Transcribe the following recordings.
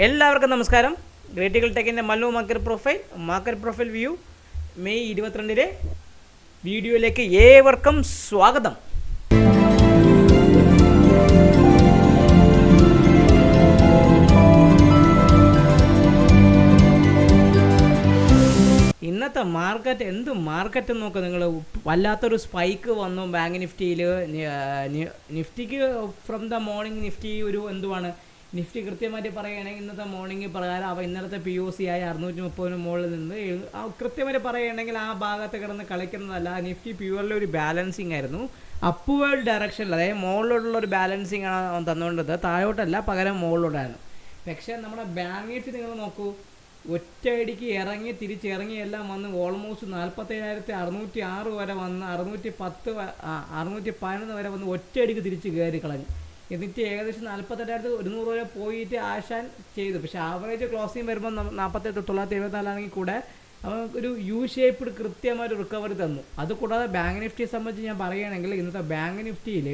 എല്ലാവർക്കും നമസ്കാരം. ഗ്രേറ്റിക്കൽ ടെക്കിൻ്റെ Mallu market profile view May 22 വീഡിയോയിലേക്ക് ഏവർക്കും സ്വാഗതം. ഇന്നത്തെ മാർക്കറ്റ് എന്ത് മാർക്കറ്റ് നോക്കുക നിങ്ങൾ. വല്ലാത്തൊരു സ്പൈക്ക് വന്നു ബാങ്ക് നിഫ്റ്റിയിൽ. നിഫ്റ്റിക്ക് ഫ്രം ദ മോർണിംഗ് നിഫ്റ്റി ഒരു എന്തുവാണ്, നിഫ്റ്റി കൃത്യമായിട്ട് പറയുകയാണെങ്കിൽ ഇന്നത്തെ മോർണിംഗ് പ്രകാരം അവ ഇന്നലത്തെ പി ഒ സി ആയ 630 മുകളിൽ നിന്ന് കൃത്യമായിട്ട് പറയുകയാണെങ്കിൽ ആ ഭാഗത്ത് കിടന്ന് കളിക്കുന്നതല്ല. നിഫ്റ്റി പ്യുവർലി ഒരു ബാലൻസിങ് ആയിരുന്നു, അപ്വേർഡ് ഡയറക്ഷനിൽ, അതായത് മുകളിലോട്ടുള്ള ഒരു ബാലൻസിങ് ആണ് തന്നുകൊണ്ടത്, താഴോട്ടല്ല പകരം മുകളിലോട്ടായിരുന്നു. പക്ഷേ നമ്മുടെ ബാങ്ക് നിഫ്റ്റി നിങ്ങൾ നോക്കൂ, ഒറ്റയടിക്ക് ഇറങ്ങി തിരിച്ചിറങ്ങി എല്ലാം വന്ന് ഓൾമോസ്റ്റ് 47,606 വരെ വന്ന് 611 വരെ വന്ന് ഒറ്റയടിക്ക് തിരിച്ച് കയറി കളഞ്ഞു. എന്നിട്ട് ഏകദേശം 48,100 വരെ പോയിട്ട് ആശാൻ ചെയ്തു. പക്ഷേ ആവറേജ് ക്ലോസിങ് വരുമ്പോൾ 48,974 ആണെങ്കിൽ കൂടെ ഒരു യു ഷേപ്പ്ഡ് കൃത്യമായിട്ട് റിക്കവറി തന്നു. അതുകൂടാതെ ബാങ്ക് നിഫ്റ്റിയെ സംബന്ധിച്ച് ഞാൻ പറയുകയാണെങ്കിൽ ഇന്നത്തെ ബാങ്ക് നിഫ്റ്റിയിൽ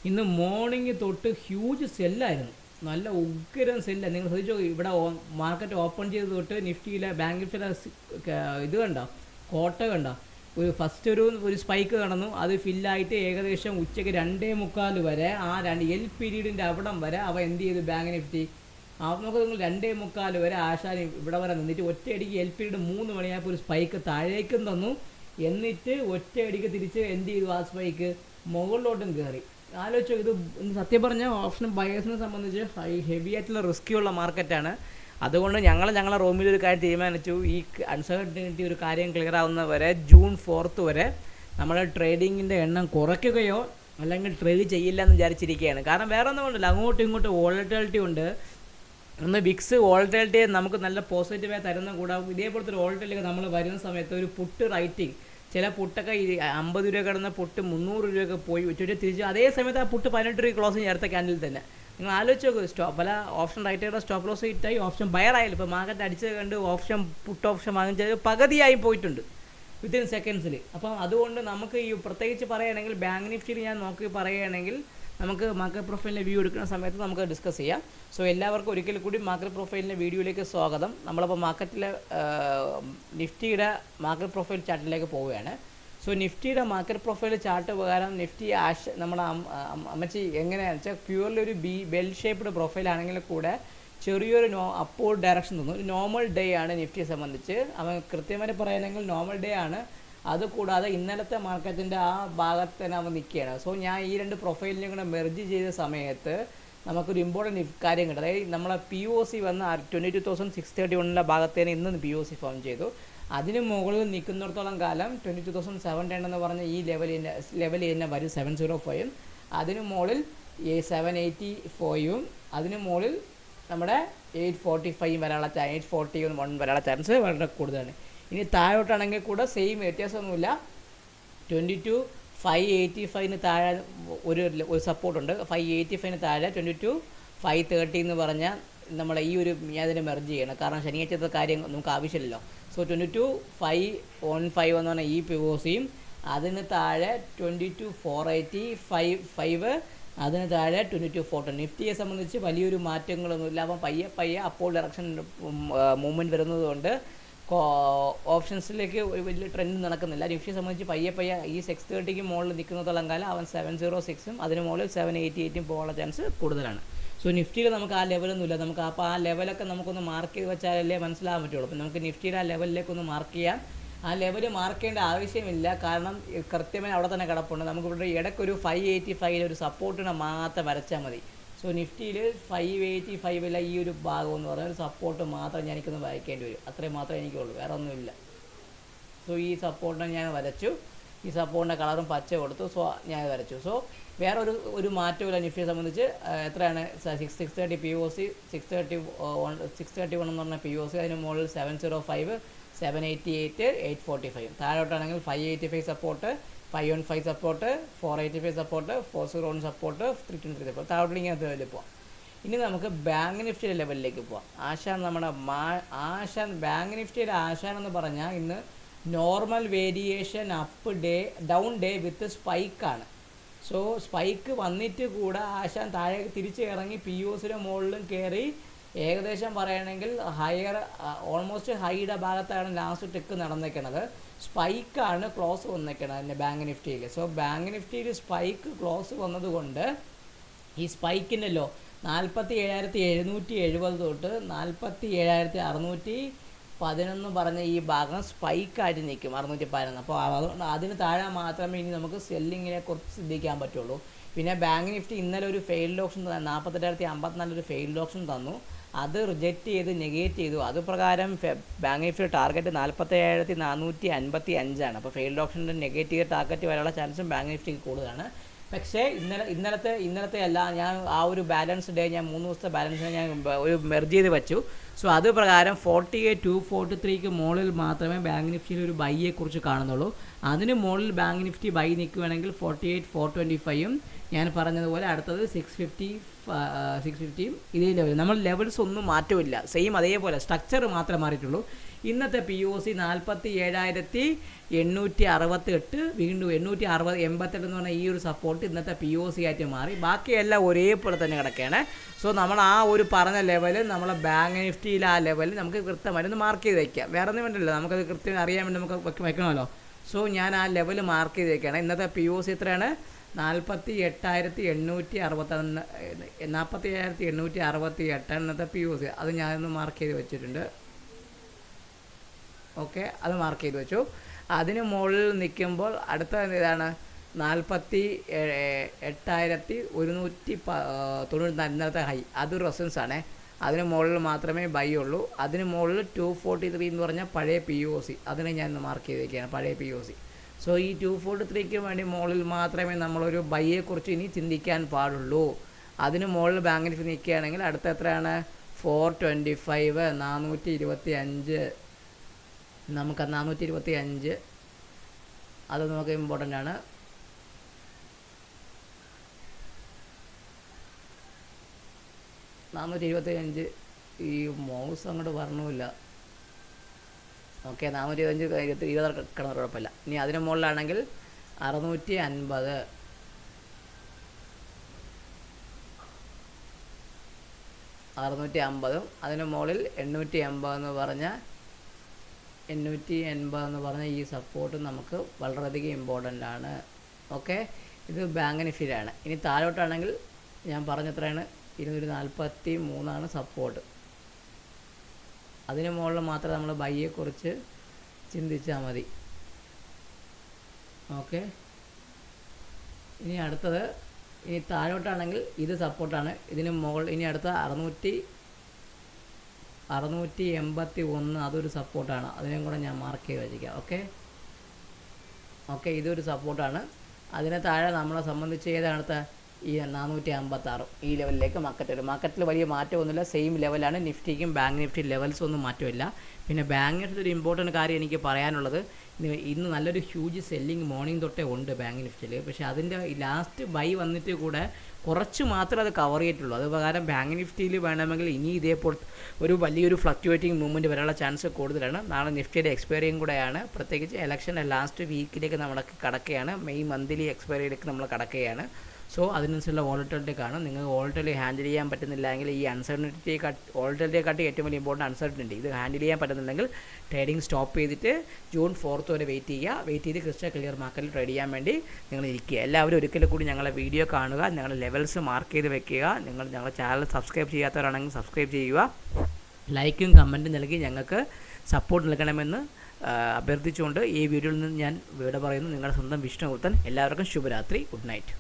ഇന്ന് മോർണിംഗ് തൊട്ട് ഹ്യൂജ് സെല്ലായിരുന്നു, നല്ല ഉഗ്രൻ സെല്ല. നിങ്ങൾ ശ്രദ്ധിച്ചോ, ഇവിടെ മാർക്കറ്റ് ഓപ്പൺ ചെയ്ത് തൊട്ട് നിഫ്റ്റിയിലെ ബാങ്ക് നിഫ്റ്റിയിലെ ഇത് കണ്ടോ, കോട്ട കണ്ടോ, ഒരു ഫസ്റ്റ് ഒരു സ്പൈക്ക് നടന്നു, അത് ഫില്ലായിട്ട് ഏകദേശം ഉച്ചയ്ക്ക് 2:45 വരെ ആ എൽ പീരീഡിൻ്റെ അവിടം വരെ അവ എന്ത് ചെയ്തു ബാങ്ക് നിഫ്റ്റി. നമുക്ക് നിങ്ങൾ 2:45 വരെ ആശാൻ ഇവിടെ വരെ നിന്നിട്ട് ഒറ്റയടിക്ക് എൽ പീരീഡ് 3 മണിയായപ്പോൾ ഒരു സ്പൈക്ക് താഴേക്കും തന്നു. എന്നിട്ട് ഒറ്റയടിക്ക് തിരിച്ച് എന്ത് ചെയ്തു, ആ സ്പൈക്ക് മുകളിലോട്ടും കയറി. ആലോചിച്ചോ, ഇത് സത്യം പറഞ്ഞാൽ ഓപ്ഷൻ ബയേഴ്സിനെ സംബന്ധിച്ച് ഹെവി ആയിട്ടുള്ള റിസ്ക്കിയുള്ള മാർക്കറ്റാണ്. അതുകൊണ്ട് ഞങ്ങളെ റൂമിൽ ഒരു കാര്യം തീരുമാനിച്ചു, ഈ അൺസർട്ടനിറ്റി ഒരു കാര്യം ക്ലിയർ ആവുന്ന വരെ ജൂൺ 4 വരെ നമ്മൾ ട്രേഡിങ്ങിൻ്റെ എണ്ണം കുറയ്ക്കുകയോ അല്ലെങ്കിൽ ട്രേഡ് ചെയ്യില്ല എന്ന് വിചാരിച്ചിരിക്കുകയാണ്. കാരണം വേറെ ഒന്നും കൊണ്ടല്ല, അങ്ങോട്ടും ഇങ്ങോട്ടും വോളറ്റിലിറ്റി ഉണ്ട്. ഒന്ന് വിക്സ് വോളറ്റിലിറ്റി നമുക്ക് നല്ല പോസിറ്റീവായി തരുന്ന കൂടാതെ ഇതേപോലത്തെ ഒരു വോളറ്റിലിറ്റി നമ്മൾ വരുന്ന സമയത്ത് ഒരു പുട്ട് റൈറ്റിംഗ്, ചില പുട്ടൊക്കെ 50 രൂപ കിടന്ന പുട്ട് 300 രൂപയൊക്കെ പോയി വെച്ചിട്ട് തിരിച്ച് അതേ സമയത്ത് ആ പുട്ട് 18 രൂപ ക്ലോസിങ് ചേർത്ത ക്യാൻഡിൽ തന്നെ. നിങ്ങൾ ആലോചിച്ച് നോക്കുക, പല ഓപ്ഷൻ റൈറ്ററുടെ സ്റ്റോപ്പ് ലോസ് ഹിറ്റായി, ഓപ്ഷൻ ബയർ ആയാലും ഇപ്പോൾ മാർക്കറ്റ് അടിച്ചത് കണ്ട് ഓപ്ഷൻ പുട്ട് ഓപ്ഷൻ വാങ്ങിച്ചത് പകുതിയായി പോയിട്ടുണ്ട് വിത്തിൻ സെക്കൻഡ്സിൽ. അപ്പം അതുകൊണ്ട് നമുക്ക് ഈ പ്രത്യേകിച്ച് പറയുകയാണെങ്കിൽ ബാങ്ക് നിഫ്റ്റിയിൽ ഞാൻ നോക്കി പറയുകയാണെങ്കിൽ നമുക്ക് മാർക്കറ്റ് പ്രൊഫൈലിൻ്റെ വ്യൂ എടുക്കുന്ന സമയത്ത് നമുക്ക് ഡിസ്കസ് ചെയ്യാം. സോ എല്ലാവർക്കും ഒരിക്കൽ കൂടി മാർക്കറ്റ് പ്രൊഫൈലിൻ്റെ വീഡിയോയിലേക്ക് സ്വാഗതം. നമ്മളിപ്പോൾ മാർക്കറ്റിലെ നിഫ്റ്റിയുടെ മാർക്കറ്റ് പ്രൊഫൈൽ ചാർട്ടിലേക്ക് പോവുകയാണ്. സോ നിഫ്റ്റിയുടെ മാർക്കറ്റ് പ്രൊഫൈൽ ചാർട്ട് പ്രകാരം നിഫ്റ്റി നമ്മുടെ അമ്മച്ചി എങ്ങനെയാണെന്ന് വെച്ചാൽ പ്യൂർലി ഒരു ബെൽ ഷേപ്പ്ഡ് പ്രൊഫൈലാണെങ്കിൽ കൂടെ ചെറിയൊരു അപ്വേർഡ് ഡയറക്ഷൻ തോന്നും. ഒരു നോർമൽ ഡേ ആണ് നിഫ്റ്റിയെ സംബന്ധിച്ച്. അവൻ കൃത്യമായിട്ട് പറയുകയാണെങ്കിൽ നോർമൽ ഡേ ആണ്. അതുകൂടാതെ ഇന്നലത്തെ മാർക്കറ്റിൻ്റെ ആ ഭാഗത്ത് തന്നെ അവൻ നിൽക്കുകയാണ്. സോ ഞാൻ ഈ രണ്ട് പ്രൊഫൈലിനെയും കൂടെ മെർജ് ചെയ്ത സമയത്ത് നമുക്കൊരു ഇമ്പോർട്ടൻറ്റ് കാര്യം കിട്ടും. അതായത് നമ്മളെ പി ഒ സി വന്ന് 22,631 ഭാഗത്ത് തന്നെ ഇന്ന് പി ഒ സി ഫോം ചെയ്തു. അതിന് മുകളിൽ നിൽക്കുന്നിടത്തോളം കാലം 22,710 എന്ന് പറഞ്ഞ ഈ ലെവൽ തന്നെ വരും 705. അതിന് മുകളിൽ 784 അതിന് മുകളിൽ നമ്മുടെ 845 വരാനുള്ള 841 വരാനുള്ള ചാൻസ് വളരെ കൂടുതലാണ്. ഇനി താഴോട്ടാണെങ്കിൽ കൂടെ സെയിം വ്യത്യാസമൊന്നുമില്ല. 22,585 താഴെ ഒരു സപ്പോർട്ടുണ്ട്. 585 താഴെ 22,530 എന്ന് പറഞ്ഞാൽ നമ്മളെ ഈ ഒരു അതിനെ മെർജ് ചെയ്യണം. കാരണം ശനിയാഴ്ചത്തെ കാര്യം നമുക്ക് ആവശ്യമില്ലല്ലോ. സോ 22,515 എന്ന് പറഞ്ഞാൽ ഈ പി ഒ സിയും, അതിന് താഴെ 22,485, അതിന് താഴെ 22,410. നിഫ്റ്റിയെ സംബന്ധിച്ച് വലിയൊരു മാറ്റങ്ങളൊന്നുമില്ല. അപ്പം പയ്യെ അപ്പോൾ ഡയറക്ഷൻ മൂവ്മെൻറ്റ് വരുന്നതുകൊണ്ട് ഓപ്ഷൻസിലേക്ക് ഒരു വലിയ ട്രെൻഡ് നടക്കുന്നില്ല. നിഫ്റ്റിയെ സംബന്ധിച്ച് പയ്യെ ഈ 630 മുകളിൽ നിൽക്കുന്നതോളം കാലം അവൻ 706 അതിന് മുകളിൽ 788 പോകാനുള്ള ചാൻസ് കൂടുതലാണ്. സോ നിഫ്റ്റിയിൽ നമുക്ക് ആ ലെവലൊന്നുമില്ല. നമുക്ക് അപ്പോൾ ആ ലെവലൊക്കെ നമുക്കൊന്ന് മാർക്ക് ചെയ്ത് വെച്ചാലല്ലേ മനസ്സിലാകാൻ പറ്റുള്ളൂ. അപ്പം നമുക്ക് നിഫ്റ്റിയുടെ ആ ലെവലിലേക്കൊന്ന് മാർക്ക് ചെയ്യാം. ആ ലെവൽ മാർക്ക് ചെയ്യേണ്ട ആവശ്യമില്ല, കാരണം കൃത്യമായി അവിടെ തന്നെ കിടപ്പുണ്ട്. നമുക്കിവിടെ ഇടയ്ക്കൊരു 585 ഒരു സപ്പോർട്ടിനെ മാത്രം വരച്ചാൽ മതി. സോ നിഫ്റ്റിയിൽ 585 ഈ ഒരു ഭാഗം എന്ന് പറഞ്ഞാൽ ഒരു സപ്പോർട്ട് മാത്രം എനിക്കൊന്ന് വായിക്കേണ്ടി വരും. അത്രയും മാത്രമേ എനിക്കുള്ളൂ, വേറെ ഒന്നുമില്ല. സോ ഈ സപ്പോർട്ടിനെ ഞാൻ വരച്ചു, ഈ സപ്പോർട്ടിൻ്റെ കളറും പച്ച കൊടുത്തു. സോ ഞാൻ വരച്ചു. സോ വേറെ ഒരു മാറ്റമില്ല നിഫ്റ്റിയെ സംബന്ധിച്ച്. എത്രയാണ് 630 പി ഒ സി, 631 എന്ന് പറഞ്ഞ പി ഒ സി, അതിന് മുകളിൽ 705, 788, 845. താഴോട്ടാണെങ്കിൽ 585 support, 515 support, 485 support, 401 support, 323 support. താഴോട്ട് ഇങ്ങനെ ലെവലിൽ പോവാം. ഇനി നമുക്ക് ബാങ്ക് നിഫ്റ്റിയുടെ ലെവലിലേക്ക് പോവാം. നമ്മുടെ ബാങ്ക് നിഫ്റ്റിയുടെ ആശാൻ എന്ന് പറഞ്ഞാൽ ഇന്ന് normal variation up day down day with സ്പൈക്കാണ്. സോ സ്പൈക്ക് വന്നിട്ട് കൂടെ ആശാൻ താഴേക്ക് തിരിച്ച് ഇറങ്ങി പി ഒസിയുടെ മുകളിലും കയറി ഏകദേശം പറയുകയാണെങ്കിൽ ഹയർ ഓൾമോസ്റ്റ് ഹൈയുടെ ഭാഗത്താണ് ലാസ്റ്റ് ടെക്ക് നടന്നേക്കണത്. സ്പൈക്കാണ് ക്ലോസ് വന്നേക്കണത് എൻ്റെ ബാങ്ക് നിഫ്റ്റിയിൽ. സോ ബാങ്ക് നിഫ്റ്റിയിൽ സ്പൈക്ക് ക്ലോസ് വന്നതുകൊണ്ട് ഈ സ്പൈക്കിൻ്റെ ലോ 47,770 തൊട്ട് 47,611 പറഞ്ഞ ഈ ഭാഗം സ്പൈക്കായിട്ട് നിൽക്കും 611. അപ്പോൾ അതുകൊണ്ട് അതിന് താഴെ മാത്രമേ ഇനി നമുക്ക് സെല്ലിങ്ങിനെ കുറിച്ച് ശ്രദ്ധിക്കാൻ പറ്റുള്ളൂ. പിന്നെ ബാങ്ക് നിഫ്റ്റി ഇന്നലെ ഒരു ഫെയിൽഡ് ഓപ്ഷൻ 48,054 ഒരു ഫെയിൽഡ് ഓപ്ഷൻ തന്നു. അത് റിജക്റ്റ് ചെയ്ത് നെഗേറ്റ് ചെയ്തു. അത് പ്രകാരം ബാങ്ക് നിഫ്റ്റി ടാർഗറ്റ് 47,455 അപ്പോൾ ഫെയിൽഡ് ഓപ്ഷൻ്റെ നെഗറ്റീവ് ടാർഗറ്റ് വരാനുള്ള ചാൻസും ബാങ്ക് നിഫ്റ്റിക്ക് കൂടുതലാണ്. പക്ഷേ ഇന്നലത്തെ അല്ല, ഞാൻ ആ ഒരു ബാലൻസ് ഡേ ഞാൻ 3 ദിവസത്തെ ബാലൻസിനെ ഞാൻ ഒരു മെർജ് ചെയ്ത് വെച്ചു. സോ അത് പ്രകാരം 48,243 മുകളിൽ മാത്രമേ ബാങ്ക് നിഫ്റ്റിയിൽ ഒരു ബൈയെക്കുറിച്ച് കാണുന്നുള്ളൂ. അതിന് മുകളിൽ ബാങ്ക് നിഫ്റ്റി ബൈ നിൽക്കുകയാണെങ്കിൽ 48,425 ഞാൻ പറഞ്ഞതുപോലെ അടുത്തത് 650 ഇതേ ലെവൽ. നമ്മൾ ലെവൽസ് ഒന്നും മാറ്റമില്ല, സെയിം അതേപോലെ സ്ട്രക്ചർ മാത്രമേ മാറിയിട്ടുള്ളൂ. ഇന്നത്തെ POC 47,868 വീണ്ടും 888 എന്ന് പറഞ്ഞാൽ ഈ ഒരു സപ്പോർട്ട് ഇന്നത്തെ POC ആയിട്ട് മാറി. ബാക്കിയെല്ലാം ഒരേപോലെ തന്നെ കിടക്കുകയാണ്. സോ നമ്മൾ ആ ഒരു പറഞ്ഞ ലെവൽ നമ്മളെ ബാങ്ക് നിഫ്റ്റിയിൽ ആ ലെവലിൽ നമുക്ക് കൃത്യമായിട്ട് മാർക്ക് ചെയ്ത് വയ്ക്കാം. വേറെ ഒന്നും വേണ്ടല്ലോ, നമുക്കത് കൃത്യം അറിയാൻ വേണ്ടി നമുക്ക് വെക്കണമല്ലോ. സോ ഞാൻ ആ ലെവൽ മാർക്ക് ചെയ്ത് വയ്ക്കുകയാണ്. ഇന്നത്തെ POC എത്രയാണ്? 47,868 ഇന്നത്തെ POC. അത് ഞാനൊന്ന് മാർക്ക് ചെയ്ത് വെച്ചിട്ടുണ്ട്. ഓക്കെ, അത് മാർക്ക് ചെയ്ത് വെച്ചു. അതിന് മുകളിൽ നിൽക്കുമ്പോൾ അടുത്ത ഇതാണ് 48,194 ഇന്നലത്തെ ഹൈ. അതൊരു റെസൻസ് ആണ്. അതിന് മുകളിൽ മാത്രമേ ബൈ ഉള്ളൂ. അതിന് മുകളിൽ 243 എന്ന് പറഞ്ഞാൽ പഴയ POC. അതിനെ ഞാൻ മാർക്ക് ചെയ്തേക്കുകയാണ്, പഴയ POC. സോ ഈ 243ക്ക് വേണ്ടി മുകളിൽ മാത്രമേ നമ്മളൊരു ബൈയെക്കുറിച്ച് ഇനി ചിന്തിക്കാൻ പാടുള്ളൂ. അതിന് മുകളിൽ ബാങ്ക് നിഫ്റ്റി നിൽക്കുകയാണെങ്കിൽ അടുത്ത എത്രയാണ്? 425, 425. നമുക്ക് 425 അത് നമുക്ക് ഇമ്പോർട്ടൻ്റ് ആണ്. ഈ മൗസ് അങ്ങോട്ട് പറഞ്ഞില്ല. ഓക്കെ, 425 20 കിടന്ന കുഴപ്പമില്ല. ഇനി അതിന് മുകളിലാണെങ്കിൽ 650, 650. അതിന് മുകളിൽ 880 എന്ന് പറഞ്ഞാൽ ഈ സപ്പോർട്ട് നമുക്ക് വളരെയധികം ഇമ്പോർട്ടൻ്റ് ആണ്. ഓക്കെ, ഇത് ബാങ്ക് നിഫ്റ്റിയിലാണ്. ഇനി താഴോട്ടാണെങ്കിൽ ഞാൻ പറഞ്ഞത്രയാണ് 243 സപ്പോർട്ട്. അതിന് മുകളിൽ മാത്രമേ നമ്മൾ ബൈയെക്കുറിച്ച് ചിന്തിച്ചാൽ മതി. ഓക്കെ, ഇനി അടുത്തത് ഇനി താഴോട്ടാണെങ്കിൽ ഇത് സപ്പോർട്ടാണ്. ഇതിന് മുകളിൽ ഇനി അടുത്ത 681 അതൊരു സപ്പോർട്ടാണ്. അതിനും കൂടെ ഞാൻ മാർക്ക് ചെയ്ത് വെച്ചിരിക്കാം. ഓക്കെ, ഇതൊരു സപ്പോർട്ടാണ്. അതിന് താഴെ നമ്മളെ സംബന്ധിച്ച് ഏതാണ് ഈ 456 ഈ ലെവലിലേക്ക് മാർക്കറ്റിൽ വലിയ മാറ്റമൊന്നുമില്ല, സെയിം ലെവലാണ്. നിഫ്റ്റിക്കും ബാങ്ക് നിഫ്റ്റി ലെവൽസ് ഒന്നും മാറ്റമില്ല. പിന്നെ ബാങ്ക് നിഫ്റ്റി ഒരു ഇമ്പോർട്ടൻറ്റ് കാര്യം എനിക്ക് പറയാനുള്ളത്, ഇന്ന് നല്ലൊരു ഹ്യൂജ് സെല്ലിങ് മോർണിംഗ് തൊട്ടേ ഉണ്ട് ബാങ്ക് നിഫ്റ്റിയിൽ. പക്ഷേ അതിൻ്റെ ലാസ്റ്റ് ബൈ വന്നിട്ട് കൂടെ കുറച്ച് മാത്രമേ അത് കവർ ചെയ്തിട്ടുള്ളൂ. അത് പ്രകാരം ബാങ്ക് നിഫ്റ്റിയിൽ വേണമെങ്കിൽ ഇനി ഇതേപോലെ ഒരു വലിയൊരു ഫ്ലക്ച്വേറ്റിംഗ് മൂവ്മെൻറ്റ് വരാനുള്ള ചാൻസ് കൂടുതലാണ്. നാളെ നിഫ്റ്റിയുടെ എക്സ്പയറിയും കൂടെയാണ്. പ്രത്യേകിച്ച് ഇലക്ഷൻ്റെ ലാസ്റ്റ് വീക്കിലേക്ക് നമ്മൾ കടക്കുകയാണ്. മെയ് മന്ത്ലി എക്സ്പയറിയിലേക്ക് നമ്മൾ കടക്കുകയാണ്. സോ അതിനനുസരിച്ചുള്ള വോളറ്റിലിറ്റി കാണും. നിങ്ങൾക്ക് വോളറ്റിലിറ്റി ഹാൻഡിൽ ചെയ്യാൻ പറ്റുന്നില്ല എങ്കിൽ ഈ വോളറ്റിലിറ്റിയെക്കാട്ടി ഏറ്റവും വലിയ ഇമ്പോർട്ടൻറ്റ് അൺസർട്ടനിറ്റി ഇത് ഹാൻഡിൽ ചെയ്യാൻ പറ്റുന്നുണ്ടെങ്കിൽ ട്രേഡിംഗ് സ്റ്റോപ്പ് ചെയ്തിട്ട് June 4 വരെ വെയിറ്റ് ചെയ്ത് ക്രിസ്റ്റൽ ക്ലിയർ മാർക്കറ്റിൽ ട്രേഡ് ചെയ്യാൻ വേണ്ടി നിങ്ങൾ ഇരിക്കുക. എല്ലാവരും ഒരിക്കലും കൂടി ഞങ്ങളെ വീഡിയോ കാണുക, ഞങ്ങളുടെ ലെവൽസ് മാർക്ക് ചെയ്ത് വെക്കുക. ഞങ്ങളുടെ ചാനൽ സബ്സ്ക്രൈബ് ചെയ്യാത്തവരാണെങ്കിൽ സബ്സ്ക്രൈബ് ചെയ്യുക. ലൈക്കും കമൻറ്റും നൽകി ഞങ്ങൾക്ക് സപ്പോർട്ട് നൽകണമെന്ന് അഭ്യർത്ഥിച്ചുകൊണ്ട് ഈ വീഡിയോയിൽ നിന്ന് ഞാൻ ഇവിടെ പറയുന്നു. നിങ്ങളുടെ സ്വന്തം വിഷ്ണുഗുപ്തൻ. എല്ലാവർക്കും ശുഭരാത്രി. Good night.